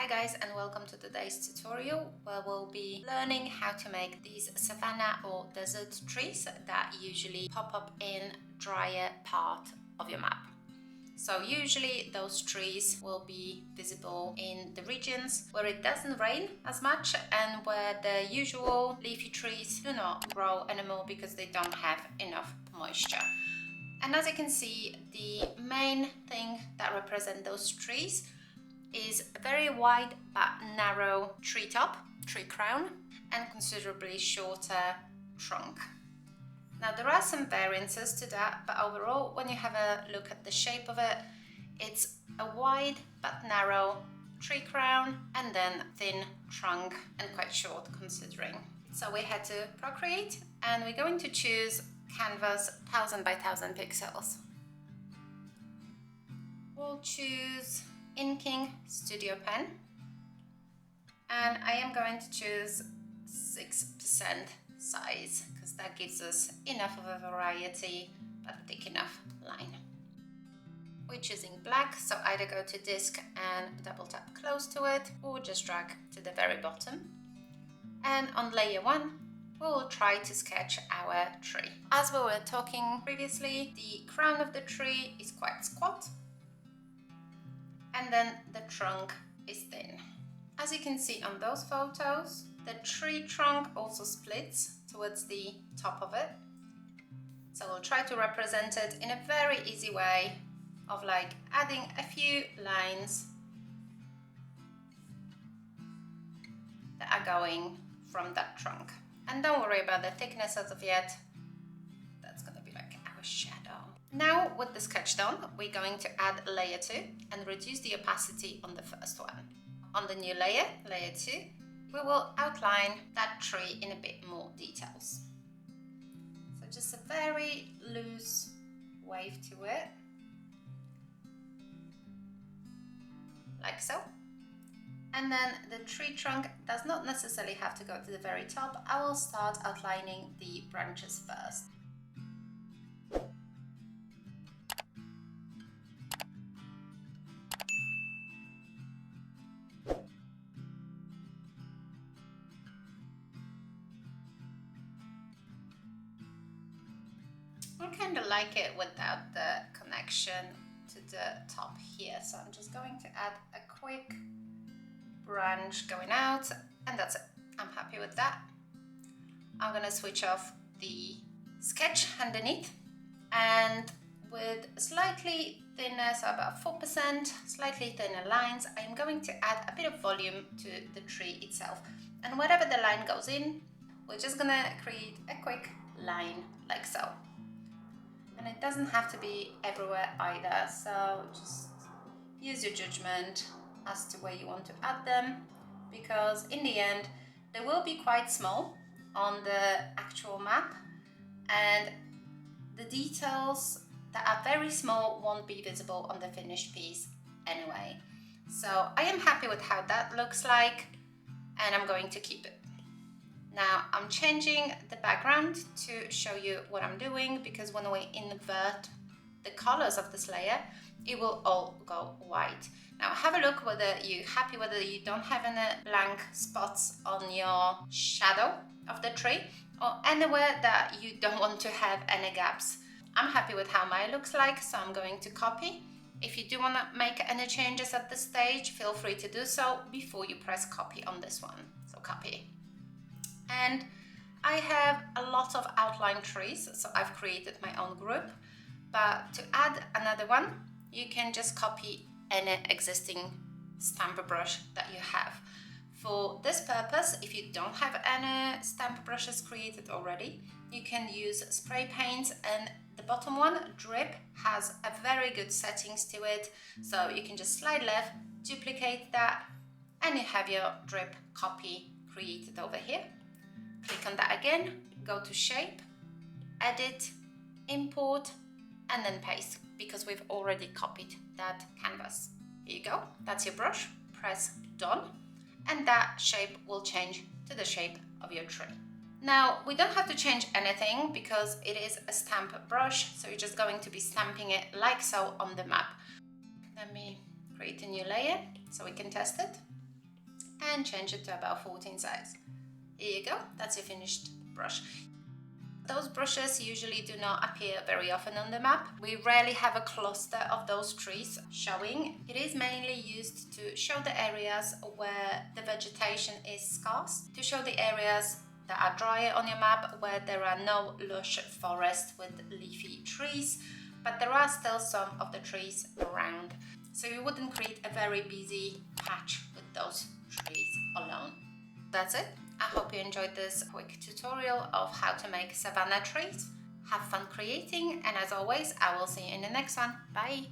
Hi guys, and welcome to today's tutorial where we'll be learning how to make these savanna or desert trees that usually pop up in drier part of your map. So usually those trees will be visible in the regions where it doesn't rain as much and where the usual leafy trees do not grow anymore because they don't have enough moisture. And as you can see, the main thing that represent those trees is a very wide but narrow tree top, tree crown, and considerably shorter trunk. Now there are some variances to that, but overall when you have a look at the shape of it, it's a wide but narrow tree crown and then thin trunk and quite short considering. So we head to Procreate and we're going to choose canvas 1000 by 1000 pixels. We'll choose Inking Studio Pen and I am going to choose 6% size because that gives us enough of a variety but thick enough line. We're choosing black, so either go to disk and double tap close to it or just drag to the very bottom. And on layer 1 we will try to sketch our tree. As we were talking previously, the crown of the tree is quite squat and then the trunk is thin. As you can see on those photos, the tree trunk also splits towards the top of it. So we'll try to represent it in a very easy way of like adding a few lines that are going from that trunk. And don't worry about the thickness as of yet, that's gonna be like our shadow. Now with the sketch done, we're going to add layer 2 and reduce the opacity on the first one. On the new layer, layer 2, we will outline that tree in a bit more details. So just a very loose wave to it, like so. And then the tree trunk does not necessarily have to go to the very top. I will start outlining the branches first. I kind of like it without the connection to the top here, so I'm just going to add a quick branch going out and that's it. I'm happy with that. I'm gonna switch off the sketch underneath and with slightly thinner, so about 4%, slightly thinner lines, I'm going to add a bit of volume to the tree itself. And wherever the line goes in, we're just gonna create a quick line like so. And it doesn't have to be everywhere either, so just use your judgment as to where you want to add them, because in the end they will be quite small on the actual map and the details that are very small won't be visible on the finished piece anyway. So I am happy with how that looks like and I'm going to keep it. Now I'm changing the background to show you what I'm doing, because when we invert the colors of this layer, it will all go white. Now have a look whether you're happy, whether you don't have any blank spots on your shadow of the tree or anywhere that you don't want to have any gaps. I'm happy with how mine looks like, so I'm going to copy. If you do want to make any changes at this stage, feel free to do so before you press copy on this one. So copy. And I have a lot of outline trees, so I've created my own group, but to add another one, you can just copy any existing stamp brush that you have. For this purpose, if you don't have any stamp brushes created already, you can use spray paints, and the bottom one, Drip, has a very good settings to it, so you can just slide left, duplicate that, and you have your Drip copy created over here. Click on that again, go to shape, edit, import, and then paste, because we've already copied that canvas. Here you go, that's your brush, press done, and that shape will change to the shape of your tree. Now we don't have to change anything because it is a stamp brush, so you're just going to be stamping it like so on the map. Let me create a new layer so we can test it. and change it to about 14 size. Here you go, that's your finished brush. Those brushes usually do not appear very often on the map. We rarely have a cluster of those trees showing. It is mainly used to show the areas where the vegetation is scarce, to show the areas that are drier on your map where there are no lush forests with leafy trees, but there are still some of the trees around. So you wouldn't create a very busy patch with those trees alone. That's it. I hope you enjoyed this quick tutorial of how to make savanna trees. Have fun creating, and as always, I will see you in the next one. Bye!